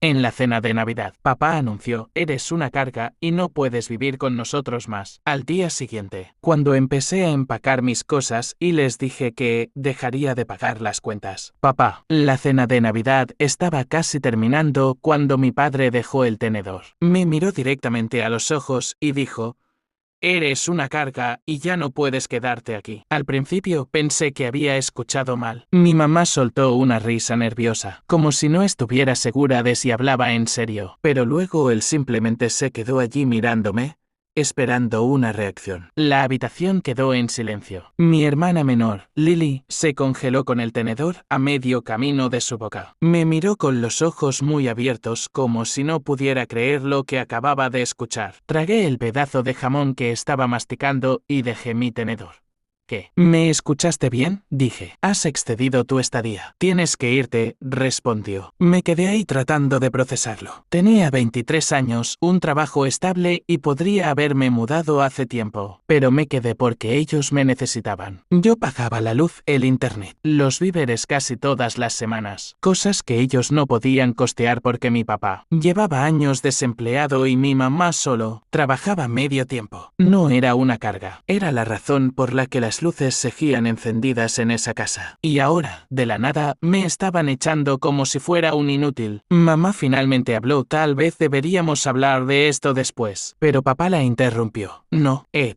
en la cena de Navidad. Papá anunció, eres una carga y no puedes vivir con nosotros más. Al día siguiente, cuando empecé a empacar mis cosas y les dije que dejaría de pagar las cuentas. Papá, la cena de Navidad estaba casi terminando cuando mi padre dejó el tenedor. Me miró directamente a los ojos y dijo, eres una carga y ya no puedes quedarte aquí. Al principio pensé que había escuchado mal. Mi mamá soltó una risa nerviosa, como si no estuviera segura de si hablaba en serio. Pero luego él simplemente se quedó allí mirándome, esperando una reacción. La habitación quedó en silencio. Mi hermana menor, Lily, se congeló con el tenedor a medio camino de su boca. Me miró con los ojos muy abiertos como si no pudiera creer lo que acababa de escuchar. Tragué el pedazo de jamón que estaba masticando y dejé mi tenedor. ¿Qué? ¿Me escuchaste bien? Dije. Has excedido tu estadía. Tienes que irte, respondió. Me quedé ahí tratando de procesarlo. Tenía 23 años, un trabajo estable y podría haberme mudado hace tiempo. Pero me quedé porque ellos me necesitaban. Yo pagaba la luz, el internet, los víveres casi todas las semanas. Cosas que ellos no podían costear porque mi papá llevaba años desempleado y mi mamá solo trabajaba medio tiempo. No era una carga. Era la razón por la que las luces seguían encendidas en esa casa. Y ahora, de la nada, me estaban echando como si fuera un inútil. Mamá finalmente habló, tal vez deberíamos hablar de esto después. Pero papá la interrumpió. No, Ed.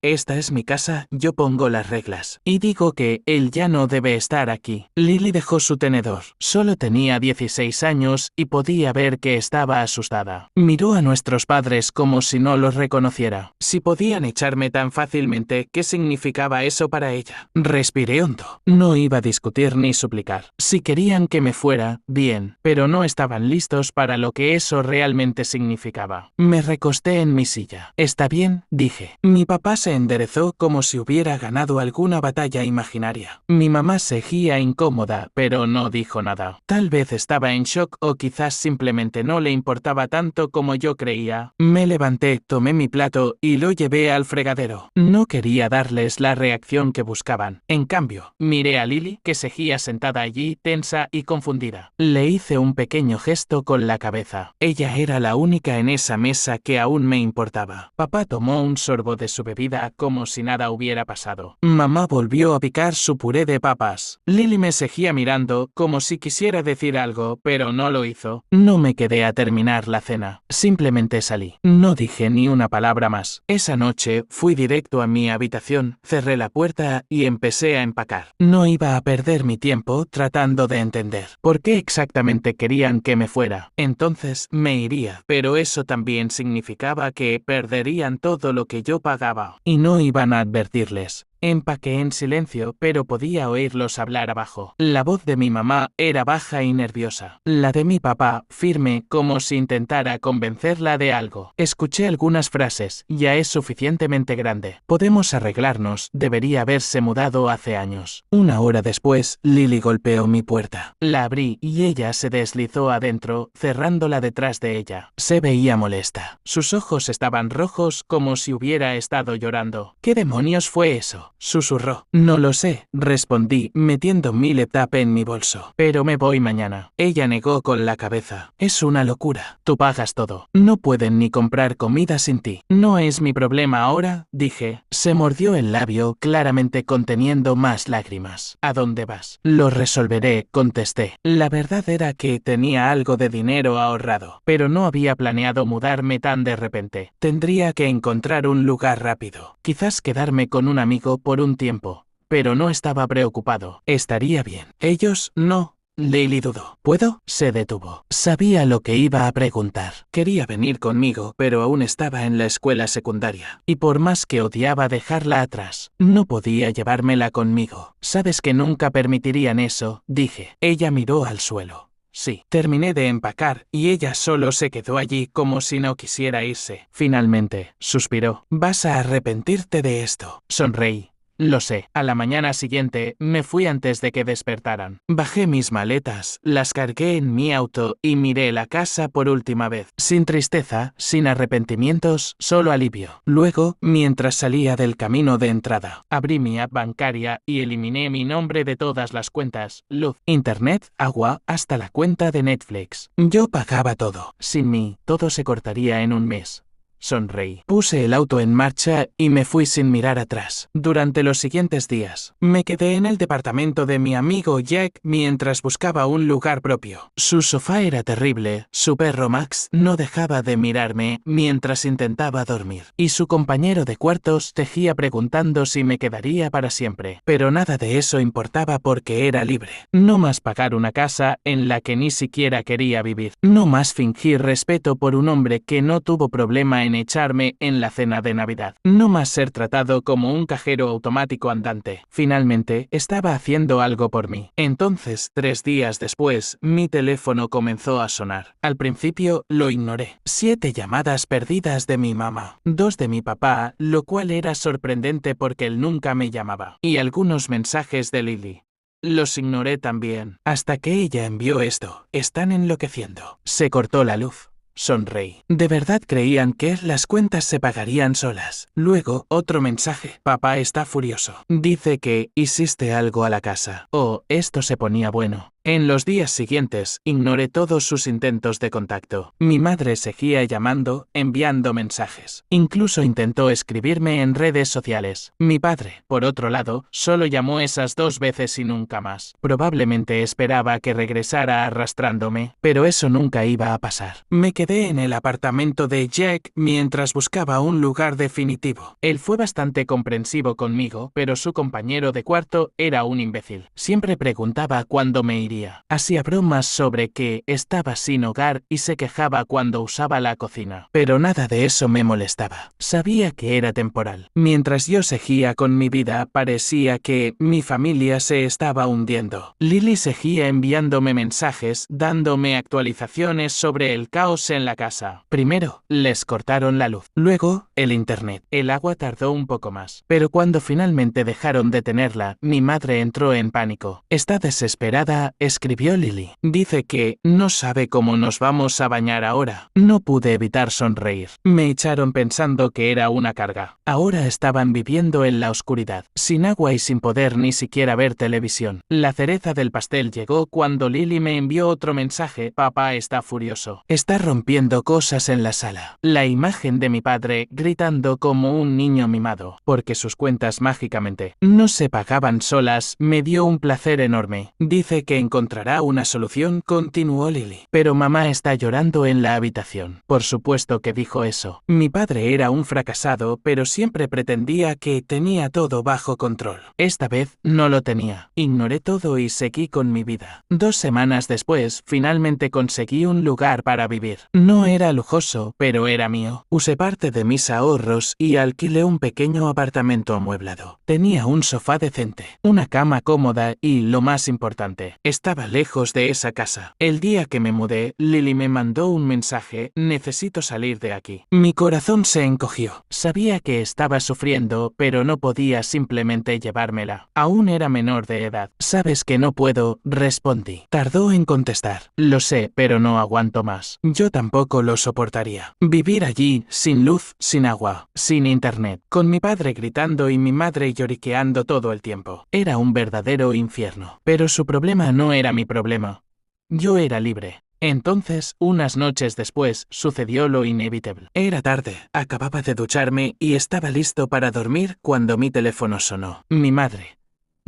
Esta es mi casa, yo pongo las reglas. Y digo que él ya no debe estar aquí. Lily dejó su tenedor. Solo tenía 16 años y podía ver que estaba asustada. Miró a nuestros padres como si no los reconociera. Si podían echarme tan fácilmente, ¿qué significaba eso para ella? Respiré hondo. No iba a discutir ni suplicar. Si querían que me fuera, bien, pero no estaban listos para lo que eso realmente significaba. Me recosté en mi silla. ¿Está bien?, dije. Mi papá se enderezó como si hubiera ganado alguna batalla imaginaria. Mi mamá seguía incómoda, pero no dijo nada. Tal vez estaba en shock o quizás simplemente no le importaba tanto como yo creía. Me levanté, tomé mi plato y lo llevé al fregadero. No quería darles la reacción que buscaban. En cambio, miré a Lily, que seguía sentada allí, tensa y confundida. Le hice un pequeño gesto con la cabeza. Ella era la única en esa mesa que aún me importaba. Papá tomó un sorbo de su bebida como si nada hubiera pasado. Mamá volvió a picar su puré de papas. Lily me seguía mirando como si quisiera decir algo, pero no lo hizo. No me quedé a terminar la cena. Simplemente salí. No dije ni una palabra más. Esa noche fui directo a mi habitación, cerré la puerta y empecé a empacar. No iba a perder mi tiempo tratando de entender por qué exactamente querían que me fuera. Entonces me iría, pero eso también significaba que perderían todo lo que yo pagaba. Y no iban a advertirles. Empaqué en silencio, pero podía oírlos hablar abajo. La voz de mi mamá era baja y nerviosa. La de mi papá, firme, como si intentara convencerla de algo. Escuché algunas frases. Ya es suficientemente grande. Podemos arreglarnos. Debería haberse mudado hace años. Una hora después, Lily golpeó mi puerta. La abrí y ella se deslizó adentro, cerrándola detrás de ella. Se veía molesta. Sus ojos estaban rojos como si hubiera estado llorando. ¿Qué demonios fue eso?, susurró. No lo sé, respondí, metiendo mi laptop en mi bolso. Pero me voy mañana. Ella negó con la cabeza. Es una locura. Tú pagas todo. No pueden ni comprar comida sin ti. No es mi problema ahora, dije. Se mordió el labio, claramente conteniendo más lágrimas. ¿A dónde vas? Lo resolveré, contesté. La verdad era que tenía algo de dinero ahorrado, pero no había planeado mudarme tan de repente. Tendría que encontrar un lugar rápido. Quizás quedarme con un amigo por un tiempo, pero no estaba preocupado. Estaría bien. Ellos, no. Lily dudó. ¿Puedo? Se detuvo. Sabía lo que iba a preguntar. Quería venir conmigo, pero aún estaba en la escuela secundaria. Y por más que odiaba dejarla atrás, no podía llevármela conmigo. Sabes que nunca permitirían eso, dije. Ella miró al suelo. Sí. Terminé de empacar, y ella solo se quedó allí como si no quisiera irse. Finalmente, suspiró. Vas a arrepentirte de esto. Sonreí. Lo sé. A la mañana siguiente, me fui antes de que despertaran. Bajé mis maletas, las cargué en mi auto y miré la casa por última vez. Sin tristeza, sin arrepentimientos, solo alivio. Luego, mientras salía del camino de entrada, abrí mi app bancaria y eliminé mi nombre de todas las cuentas, luz, internet, agua, hasta la cuenta de Netflix. Yo pagaba todo. Sin mí, todo se cortaría en un mes. Sonreí. Puse el auto en marcha y me fui sin mirar atrás. Durante los siguientes días, me quedé en el departamento de mi amigo Jack mientras buscaba un lugar propio. Su sofá era terrible, su perro Max no dejaba de mirarme mientras intentaba dormir, y su compañero de cuartos tejía preguntando si me quedaría para siempre. Pero nada de eso importaba porque era libre. No más pagar una casa en la que ni siquiera quería vivir. No más fingir respeto por un hombre que no tuvo problema en echarme en la cena de Navidad. No más ser tratado como un cajero automático andante. Finalmente, estaba haciendo algo por mí. Entonces, 3 días después, mi teléfono comenzó a sonar. Al principio, lo ignoré. 7 llamadas perdidas de mi mamá, 2 de mi papá, lo cual era sorprendente porque él nunca me llamaba, y algunos mensajes de Lily. Los ignoré también, hasta que ella envió esto. Están enloqueciendo. Se cortó la luz. Sonreí. ¿De verdad creían que las cuentas se pagarían solas? Luego, otro mensaje. Papá está furioso. Dice que hiciste algo a la casa. Oh, esto se ponía bueno. En los días siguientes, ignoré todos sus intentos de contacto. Mi madre seguía llamando, enviando mensajes. Incluso intentó escribirme en redes sociales. Mi padre, por otro lado, solo llamó esas 2 veces y nunca más. Probablemente esperaba que regresara arrastrándome, pero eso nunca iba a pasar. Me quedé en el apartamento de Jack mientras buscaba un lugar definitivo. Él fue bastante comprensivo conmigo, pero su compañero de cuarto era un imbécil. Siempre preguntaba cuándo me iría. Hacía bromas sobre que estaba sin hogar y se quejaba cuando usaba la cocina. Pero nada de eso me molestaba. Sabía que era temporal. Mientras yo seguía con mi vida, parecía que mi familia se estaba hundiendo. Lily seguía enviándome mensajes, dándome actualizaciones sobre el caos en la casa. Primero, les cortaron la luz. Luego, el internet. El agua tardó un poco más. Pero cuando finalmente dejaron de tenerla, mi madre entró en pánico. Está desesperada, escribió Lily. Dice que no sabe cómo nos vamos a bañar ahora. No pude evitar sonreír. Me echaron pensando que era una carga. Ahora estaban viviendo en la oscuridad, sin agua y sin poder ni siquiera ver televisión. La cereza del pastel llegó cuando Lily me envió otro mensaje. Papá está furioso. Está rompiendo cosas en la sala. La imagen de mi padre gritando como un niño mimado, porque sus cuentas mágicamente no se pagaban solas, me dio un placer enorme. Dice que encontrará una solución, continuó Lily. Pero mamá está llorando en la habitación. Por supuesto que dijo eso. Mi padre era un fracasado, pero siempre pretendía que tenía todo bajo control. Esta vez no lo tenía. Ignoré todo y seguí con mi vida. 2 semanas después, finalmente conseguí un lugar para vivir. No era lujoso, pero era mío. Usé parte de mis ahorros y alquilé un pequeño apartamento amueblado. Tenía un sofá decente, una cama cómoda y, lo más importante, estaba lejos de esa casa. El día que me mudé, Lily me mandó un mensaje: necesito salir de aquí. Mi corazón se encogió. Sabía que estaba sufriendo, pero no podía simplemente llevármela. Aún era menor de edad. Sabes que no puedo, respondí. Tardó en contestar. Lo sé, pero no aguanto más. Yo tampoco lo soportaría. Vivir allí, sin luz, sin agua, sin internet, con mi padre gritando y mi madre lloriqueando todo el tiempo. Era un verdadero infierno. Pero su problema no era mi problema. Yo era libre. Entonces, unas noches después, sucedió lo inevitable. Era tarde, acababa de ducharme y estaba listo para dormir cuando mi teléfono sonó. Mi madre.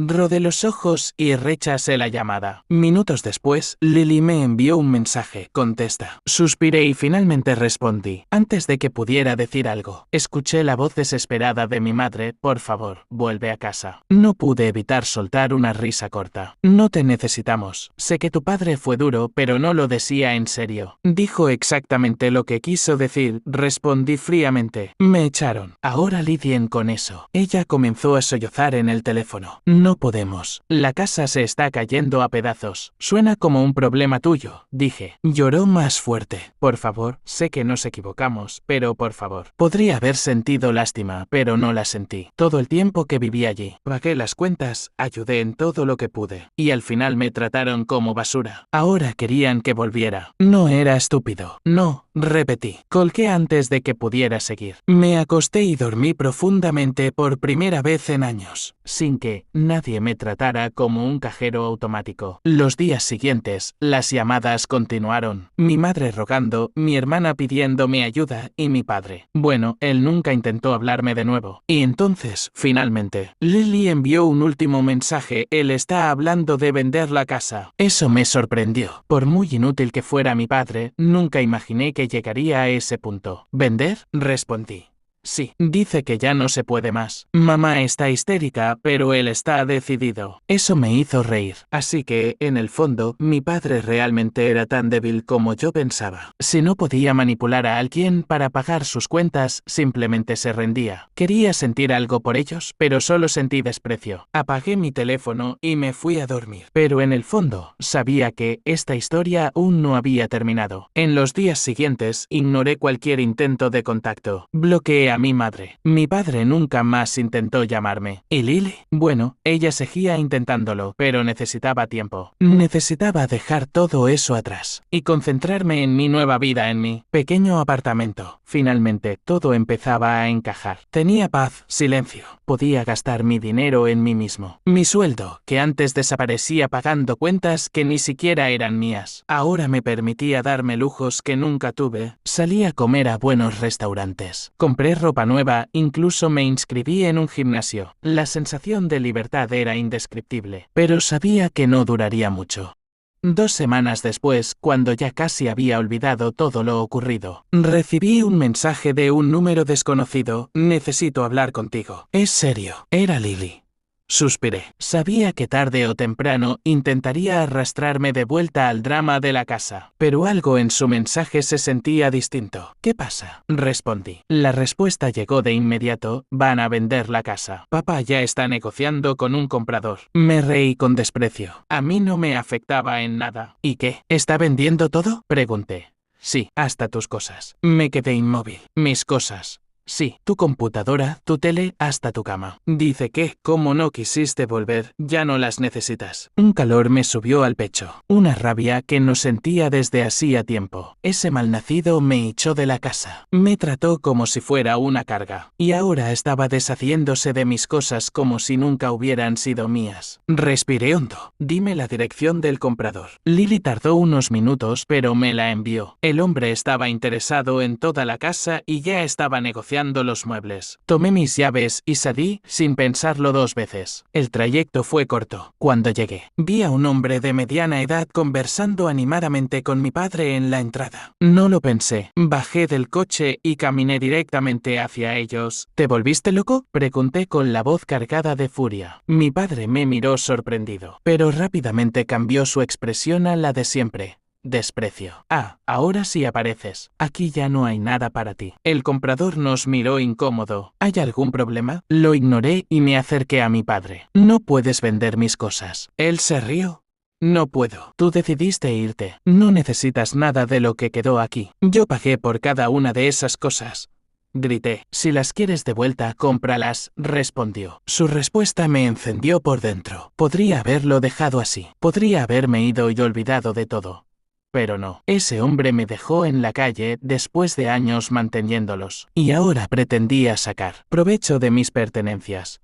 Rodé los ojos y rechacé la llamada. Minutos después, Lily me envió un mensaje. Contesta. Suspiré y finalmente respondí. Antes de que pudiera decir algo, escuché la voz desesperada de mi madre. Por favor, vuelve a casa. No pude evitar soltar una risa corta. No te necesitamos. Sé que tu padre fue duro, pero no lo decía en serio. Dijo exactamente lo que quiso decir, respondí fríamente. Me echaron. Ahora lidien con eso. Ella comenzó a sollozar en el teléfono. No No podemos. La casa se está cayendo a pedazos. Suena como un problema tuyo, dije. Lloró más fuerte. Por favor, sé que nos equivocamos, pero por favor. Podría haber sentido lástima, pero no la sentí. Todo el tiempo que viví allí. Pagué las cuentas, ayudé en todo lo que pude. Y al final me trataron como basura. Ahora querían que volviera. No era estúpido. No, repetí. Colgué antes de que pudiera seguir. Me acosté y dormí profundamente por primera vez en años, sin que nadie me tratara como un cajero automático. Los días siguientes, las llamadas continuaron. Mi madre rogando, mi hermana pidiéndome ayuda y mi padre. Bueno, él nunca intentó hablarme de nuevo. Y entonces, finalmente, Lily envió un último mensaje. Él está hablando de vender la casa. Eso me sorprendió. Por muy inútil que fuera mi padre, nunca imaginé que llegaría a ese punto. ¿Vender? Respondí. Sí, dice que ya no se puede más. Mamá está histérica, pero él está decidido. Eso me hizo reír. Así que, en el fondo, mi padre realmente era tan débil como yo pensaba. Si no podía manipular a alguien para pagar sus cuentas, simplemente se rendía. Quería sentir algo por ellos, pero solo sentí desprecio. Apagué mi teléfono y me fui a dormir. Pero en el fondo, sabía que esta historia aún no había terminado. En los días siguientes, ignoré cualquier intento de contacto. Bloqueé a mi madre. Mi padre nunca más intentó llamarme. ¿Y Lily? Bueno, ella seguía intentándolo, pero necesitaba tiempo. Necesitaba dejar todo eso atrás y concentrarme en mi nueva vida en mi pequeño apartamento. Finalmente, todo empezaba a encajar. Tenía paz, silencio. Podía gastar mi dinero en mí mismo. Mi sueldo, que antes desaparecía pagando cuentas que ni siquiera eran mías, ahora me permitía darme lujos que nunca tuve. Salí a comer a buenos restaurantes. Compré ropa nueva, incluso me inscribí en un gimnasio. La sensación de libertad era indescriptible, pero sabía que no duraría mucho. 2 semanas después, cuando ya casi había olvidado todo lo ocurrido, recibí un mensaje de un número desconocido. Necesito hablar contigo. Es serio. Era Lily. Suspiré. Sabía que tarde o temprano intentaría arrastrarme de vuelta al drama de la casa, pero algo en su mensaje se sentía distinto. ¿Qué pasa? Respondí. La respuesta llegó de inmediato. Van a vender la casa. Papá ya está negociando con un comprador. Me reí con desprecio. A mí no me afectaba en nada. ¿Y qué? ¿Está vendiendo todo? Pregunté. Sí, hasta tus cosas. Me quedé inmóvil. Mis cosas. Sí, tu computadora, tu tele, hasta tu cama. Dice que, como no quisiste volver, ya no las necesitas. Un calor me subió al pecho. Una rabia que no sentía desde hacía tiempo. Ese malnacido me echó de la casa. Me trató como si fuera una carga. Y ahora estaba deshaciéndose de mis cosas como si nunca hubieran sido mías. Respiré hondo. Dime la dirección del comprador. Lily tardó unos minutos, pero me la envió. El hombre estaba interesado en toda la casa y ya estaba negociando los muebles. Tomé mis llaves y salí sin pensarlo 2 veces. El trayecto fue corto. Cuando llegué, vi a un hombre de mediana edad conversando animadamente con mi padre en la entrada. No lo pensé. Bajé del coche y caminé directamente hacia ellos. ¿Te volviste loco? Pregunté con la voz cargada de furia. Mi padre me miró sorprendido, pero rápidamente cambió su expresión a la de siempre. Desprecio. Ah, ahora sí apareces. Aquí ya no hay nada para ti. El comprador nos miró incómodo. ¿Hay algún problema? Lo ignoré y me acerqué a mi padre. No puedes vender mis cosas. Él se rió. No puedo. Tú decidiste irte. No necesitas nada de lo que quedó aquí. Yo pagué por cada una de esas cosas. Grité. Si las quieres de vuelta, cómpralas, respondió. Su respuesta me encendió por dentro. Podría haberlo dejado así. Podría haberme ido y olvidado de todo. Pero no, ese hombre me dejó en la calle después de años manteniéndolos, y ahora pretendía sacar provecho de mis pertenencias.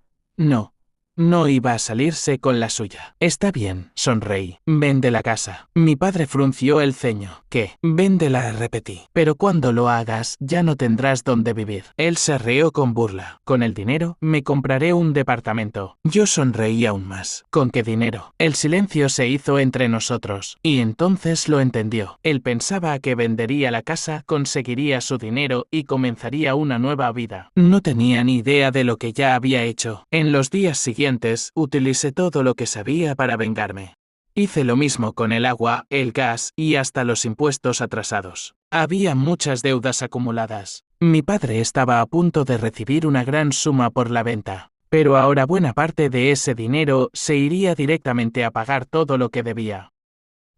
No iba a salirse con la suya. Está bien, sonreí. Vende la casa. Mi padre frunció el ceño. ¿Qué? Véndela, repetí. Pero cuando lo hagas, ya no tendrás dónde vivir. Él se rió con burla. Con el dinero, me compraré un departamento. Yo sonreí aún más. ¿Con qué dinero? El silencio se hizo entre nosotros, y entonces lo entendió. Él pensaba que vendería la casa, conseguiría su dinero y comenzaría una nueva vida. No tenía ni idea de lo que ya había hecho. En los días siguientes, utilicé todo lo que sabía para vengarme. Hice lo mismo con el agua, el gas y hasta los impuestos atrasados. Había muchas deudas acumuladas. Mi padre estaba a punto de recibir una gran suma por la venta, pero ahora buena parte de ese dinero se iría directamente a pagar todo lo que debía.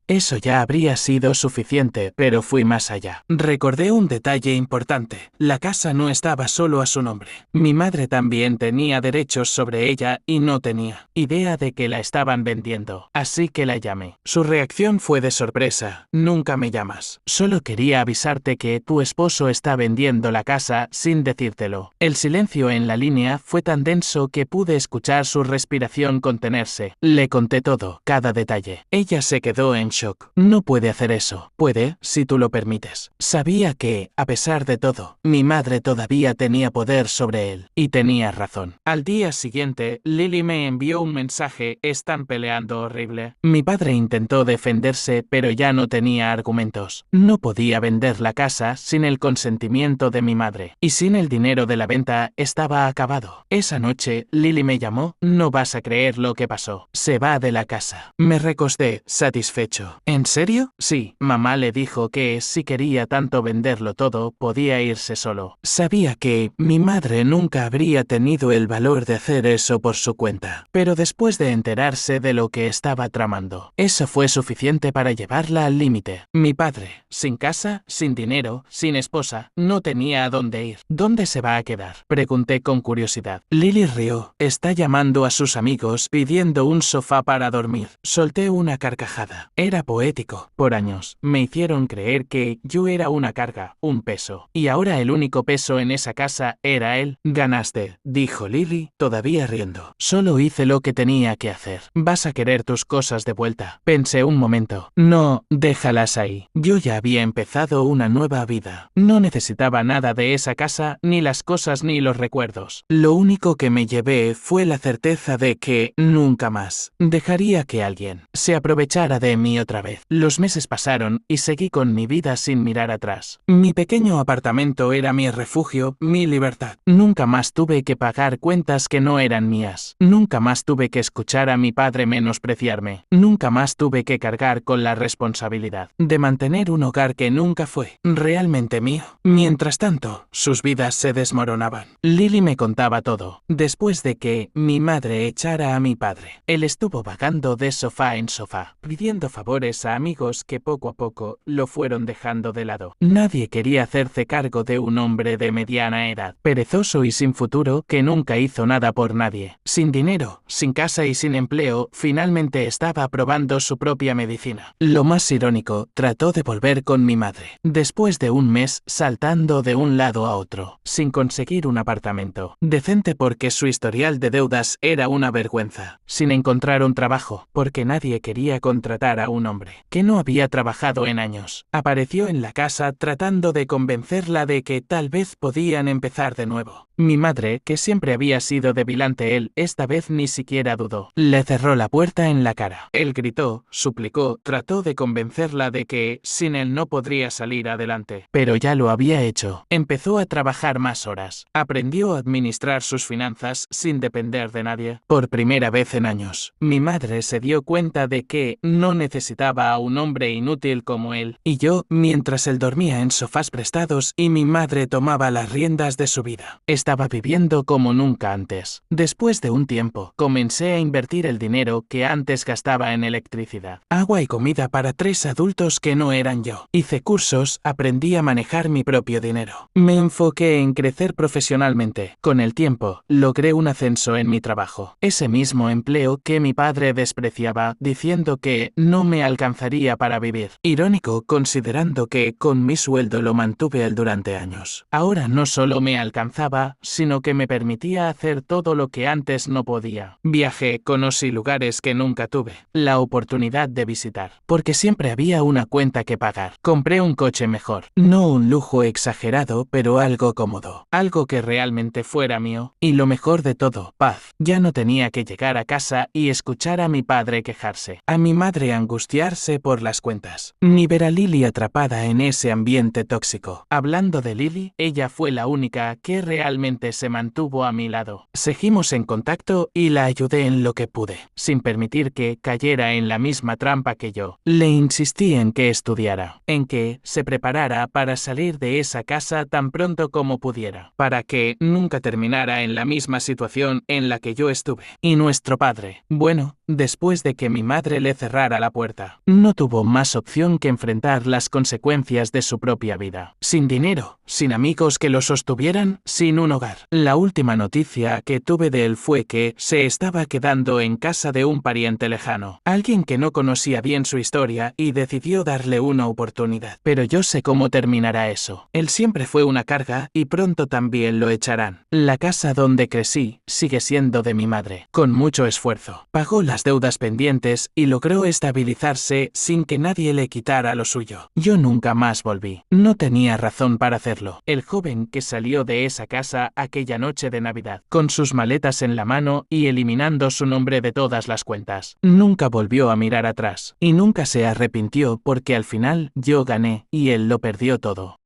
Eso ya habría sido suficiente, pero fui más allá. Recordé un detalle importante. La casa no estaba solo a su nombre. Mi madre también tenía derechos sobre ella y no tenía idea de que la estaban vendiendo. Así que la llamé. Su reacción fue de sorpresa. Nunca me llamas. Solo quería avisarte que tu esposo está vendiendo la casa sin decírtelo. El silencio en la línea fue tan denso que pude escuchar su respiración contenerse. Le conté todo, cada detalle. Ella se quedó en shock. No puede hacer eso. Puede, si tú lo permites. Sabía que, a pesar de todo, mi madre todavía tenía poder sobre él. Y tenía razón. Al día siguiente, Lily me envió un mensaje: están peleando horrible. Mi padre intentó defenderse, pero ya no tenía argumentos. No podía vender la casa sin el consentimiento de mi madre. Y sin el dinero de la venta, estaba acabado. Esa noche, Lily me llamó. No vas a creer lo que pasó. Se va de la casa. Me recosté, satisfecho. ¿En serio? Sí, mamá le dijo que si quería tanto venderlo todo, podía irse solo. Sabía que mi madre nunca habría tenido el valor de hacer eso por su cuenta. Pero después de enterarse de lo que estaba tramando, eso fue suficiente para llevarla al límite. Mi padre, sin casa, sin dinero, sin esposa, no tenía a dónde ir. ¿Dónde se va a quedar?, pregunté con curiosidad. Lily rió. Está llamando a sus amigos pidiendo un sofá para dormir. Solté una carcajada. Era poético. Por años, me hicieron creer que yo era una carga, un peso. Y ahora el único peso en esa casa era él. Ganaste, dijo Lily, todavía riendo. Solo hice lo que tenía que hacer. Vas a querer tus cosas de vuelta. Pensé un momento. No, déjalas ahí. Yo ya había empezado una nueva vida. No necesitaba nada de esa casa, ni las cosas ni los recuerdos. Lo único que me llevé fue la certeza de que nunca más dejaría que alguien se aprovechara de mí otra vez. Los meses pasaron y seguí con mi vida sin mirar atrás. Mi pequeño apartamento era mi refugio, mi libertad. Nunca más tuve que pagar cuentas que no eran mías. Nunca más tuve que escuchar a mi padre menospreciarme. Nunca más tuve que cargar con la responsabilidad de mantener un hogar que nunca fue realmente mío. Mientras tanto, sus vidas se desmoronaban. Lily me contaba todo. Después de que mi madre echara a mi padre, él estuvo vagando de sofá en sofá, pidiendo favores a amigos que poco a poco lo fueron dejando de lado. Nadie quería hacerse cargo de un hombre de mediana edad, perezoso y sin futuro, que nunca hizo nada por nadie. Sin dinero, sin casa y sin empleo, finalmente estaba probando su propia medicina. Lo más irónico, trató de volver con mi madre, después de un mes saltando de un lado a otro, sin conseguir un apartamento decente porque su historial de deudas era una vergüenza, sin encontrar un trabajo, porque nadie quería contratar a un hombre que no había trabajado en años. Apareció en la casa tratando de convencerla de que tal vez podían empezar de nuevo. Mi madre, que siempre había sido débil ante él, esta vez ni siquiera dudó. Le cerró la puerta en la cara. Él gritó, suplicó, trató de convencerla de que sin él no podría salir adelante. Pero ya lo había hecho. Empezó a trabajar más horas. Aprendió a administrar sus finanzas sin depender de nadie. Por primera vez en años, mi madre se dio cuenta de que no necesitaba a un hombre inútil como él. Y yo, mientras él dormía en sofás prestados y mi madre tomaba las riendas de su vida, estaba viviendo como nunca antes. Después de un tiempo, comencé a invertir el dinero que antes gastaba en electricidad, agua y comida para 3 adultos que no eran yo. Hice cursos, aprendí a manejar mi propio dinero. Me enfoqué en crecer profesionalmente. Con el tiempo, logré un ascenso en mi trabajo. Ese mismo empleo que mi padre despreciaba, diciendo que no me alcanzaría para vivir. Irónico, considerando que con mi sueldo lo mantuve él durante años. Ahora no solo me alcanzaba, sino que me permitía hacer todo lo que antes no podía. Viajé, conocí lugares que nunca tuve la oportunidad de visitar, porque siempre había una cuenta que pagar. Compré un coche mejor, no un lujo exagerado, pero algo cómodo, algo que realmente fuera mío, y lo mejor de todo, paz. Ya no tenía que llegar a casa y escuchar a mi padre quejarse, a mi madre angustiarse por las cuentas, ni ver a Lily atrapada en ese ambiente tóxico. Hablando de Lily, ella fue la única que realmente simplemente se mantuvo a mi lado. Seguimos en contacto y la ayudé en lo que pude, sin permitir que cayera en la misma trampa que yo. Le insistí en que estudiara, en que se preparara para salir de esa casa tan pronto como pudiera, para que nunca terminara en la misma situación en la que yo estuve. Y nuestro padre, bueno, después de que mi madre le cerrara la puerta, no tuvo más opción que enfrentar las consecuencias de su propia vida. Sin dinero, sin amigos que lo sostuvieran, sin un hogar. La última noticia que tuve de él fue que se estaba quedando en casa de un pariente lejano, alguien que no conocía bien su historia y decidió darle una oportunidad. Pero yo sé cómo terminará eso. Él siempre fue una carga y pronto también lo echarán. La casa donde crecí sigue siendo de mi madre. Con mucho esfuerzo, pagó las deudas pendientes y logró estabilizarse sin que nadie le quitara lo suyo. Yo nunca más volví. No tenía razón para hacerlo. El joven que salió de esa casa aquella noche de Navidad, con sus maletas en la mano y eliminando su nombre de todas las cuentas, nunca volvió a mirar atrás y nunca se arrepintió porque al final yo gané y él lo perdió todo.